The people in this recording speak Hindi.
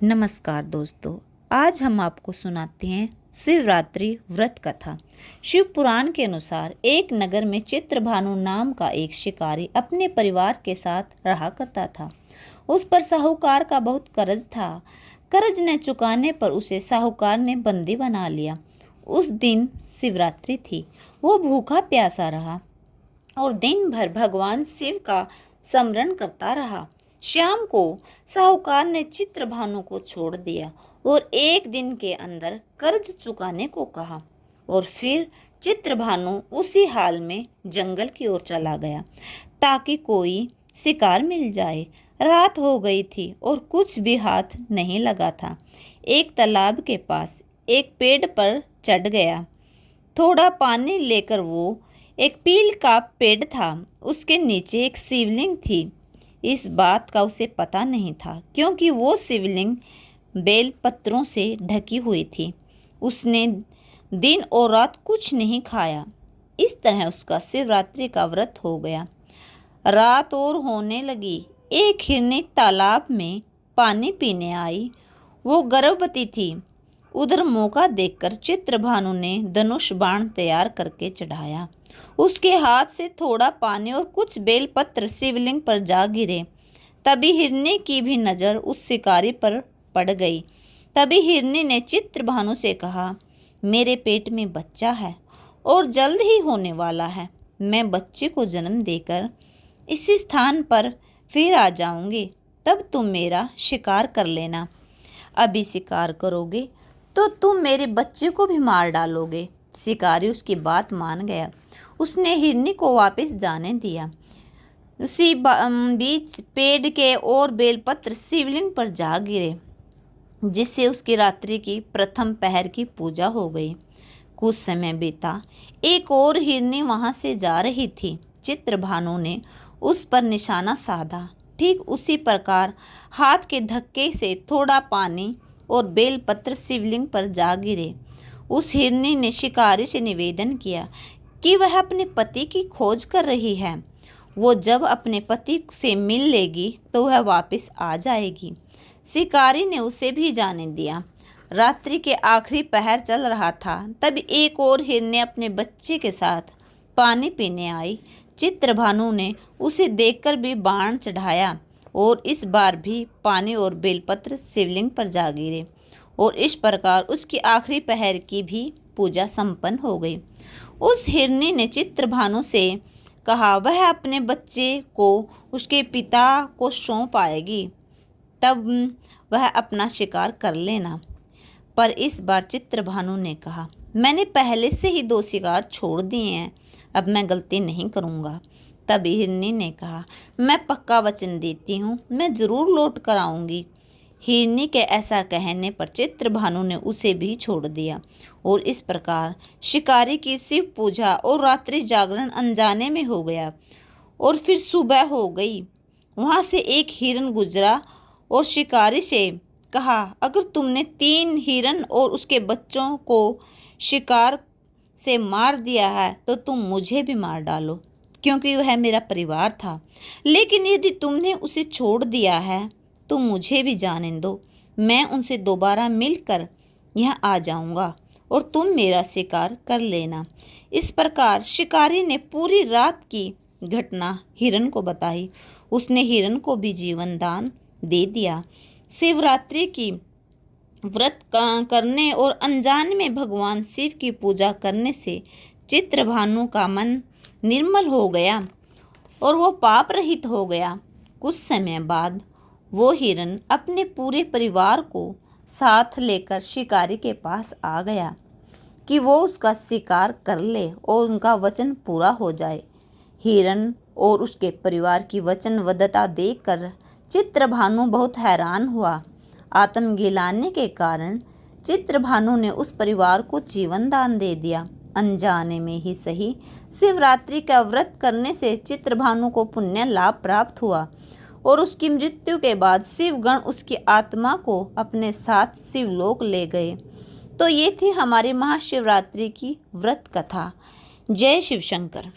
नमस्कार दोस्तों, आज हम आपको सुनाते हैं शिवरात्रि व्रत कथा। शिव पुराण के अनुसार एक नगर में चित्रभानु नाम का एक शिकारी अपने परिवार के साथ रहा करता था। उस पर साहूकार का बहुत कर्ज था। कर्ज न चुकाने पर उसे साहूकार ने बंदी बना लिया। उस दिन शिवरात्रि थी। वो भूखा प्यासा रहा और दिन भर भगवान शिव का स्मरण करता रहा। शाम को साहूकार ने चित्रभानु को छोड़ दिया और एक दिन के अंदर कर्ज चुकाने को कहा और फिर चित्रभानु उसी हाल में जंगल की ओर चला गया ताकि कोई शिकार मिल जाए। रात हो गई थी और कुछ भी हाथ नहीं लगा था। एक तालाब के पास एक पेड़ पर चढ़ गया। थोड़ा पानी लेकर वो एक पील का पेड़ था। उसके नीचे एक शिवलिंग थी। इस बात का उसे पता नहीं था क्योंकि वो शिवलिंग बेल पत्रों से ढकी हुई थी। उसने दिन और रात कुछ नहीं खाया। इस तरह उसका शिवरात्रि का व्रत हो गया। रात और होने लगी। एक हिरनी तालाब में पानी पीने आई। वो गर्भवती थी। उधर मौका देखकर चित्रभानु ने धनुष बाण तैयार करके चढ़ाया। उसके हाथ से थोड़ा पानी और कुछ बेलपत्र शिवलिंग पर जा गिरे। तभी हिरनी की भी नज़र उस शिकारी पर पड़ गई। तभी हिरनी ने चित्रभानु से कहा, मेरे पेट में बच्चा है और जल्द ही होने वाला है। मैं बच्चे को जन्म देकर इसी स्थान पर फिर आ जाऊंगी। तब तुम मेरा शिकार कर लेना। अभी शिकार करोगे तो तुम मेरे बच्चे को भी मार डालोगे। शिकारी उसकी बात मान गया। उसने हिरनी को वापस जाने दिया। उसी बीच पेड़ के और बेलपत्र शिवलिंग पर जा गिरे, जिससे उसकी रात्रि की प्रथम पहर की पूजा हो गई। कुछ समय बीता। एक और हिरनी वहां से जा रही थी। चित्रभानु ने उस पर निशाना साधा। ठीक उसी प्रकार हाथ के धक्के से थोड़ा पानी और बेलपत्र शिवलिंग पर जा गिरे। उस हिरनी ने शिकारी से निवेदन किया कि वह अपने पति की खोज कर रही है। वो जब अपने पति से मिल लेगी तो वह वापस आ जाएगी। शिकारी ने उसे भी जाने दिया। रात्रि के आखिरी पहर चल रहा था। तब एक और हिरनी अपने बच्चे के साथ पानी पीने आई। चित्रभानु ने उसे देखकर भी बाण चढ़ाया और इस बार भी पानी और बेलपत्र शिवलिंग पर जा गिरे और इस प्रकार उसकी आखिरी पहर की भी पूजा संपन्न हो गई। उस हिरनी ने चित्रभानु से कहा वह अपने बच्चे को उसके पिता को सौंप आएगी, तब वह अपना शिकार कर लेना। पर इस बार चित्रभानु ने कहा, मैंने पहले से ही 2 शिकार छोड़ दिए हैं, अब मैं गलती नहीं करूँगा। तब हिरनी ने कहा, मैं पक्का वचन देती हूँ, मैं ज़रूर लौट कर आऊँगी। हिरनी के ऐसा कहने पर चित्रभानु ने उसे भी छोड़ दिया और इस प्रकार शिकारी की शिव पूजा और रात्रि जागरण अनजाने में हो गया। और फिर सुबह हो गई। वहाँ से एक हिरन गुजरा और शिकारी से कहा, अगर तुमने 3 हिरन और उसके बच्चों को शिकार से मार दिया है तो तुम मुझे भी मार डालो, क्योंकि वह मेरा परिवार था। लेकिन यदि तुमने उसे छोड़ दिया है तो मुझे भी जाने दो। मैं उनसे दोबारा मिलकर यहाँ आ जाऊँगा और तुम मेरा शिकार कर लेना। इस प्रकार शिकारी ने पूरी रात की घटना हिरन को बताई। उसने हिरन को भी जीवन दान दे दिया। शिवरात्रि की व्रत करने और अनजाने में भगवान शिव की पूजा करने से चित्रभानु का मन निर्मल हो गया और वो पाप रहित हो गया। कुछ समय बाद वो हिरन अपने पूरे परिवार को साथ लेकर शिकारी के पास आ गया कि वो उसका शिकार कर ले और उनका वचन पूरा हो जाए। हिरन और उसके परिवार की वचनबद्धता देखकर चित्रभानु बहुत हैरान हुआ। आत्मगिलानी के कारण चित्रभानु ने उस परिवार को जीवन दान दे दिया। अनजाने में ही सही, शिवरात्रि का व्रत करने से चित्रभानु को पुण्य लाभ प्राप्त हुआ और उसकी मृत्यु के बाद शिवगण उसकी आत्मा को अपने साथ शिवलोक ले गए। तो ये थी हमारी महाशिवरात्रि की व्रत कथा। जय शिव शंकर।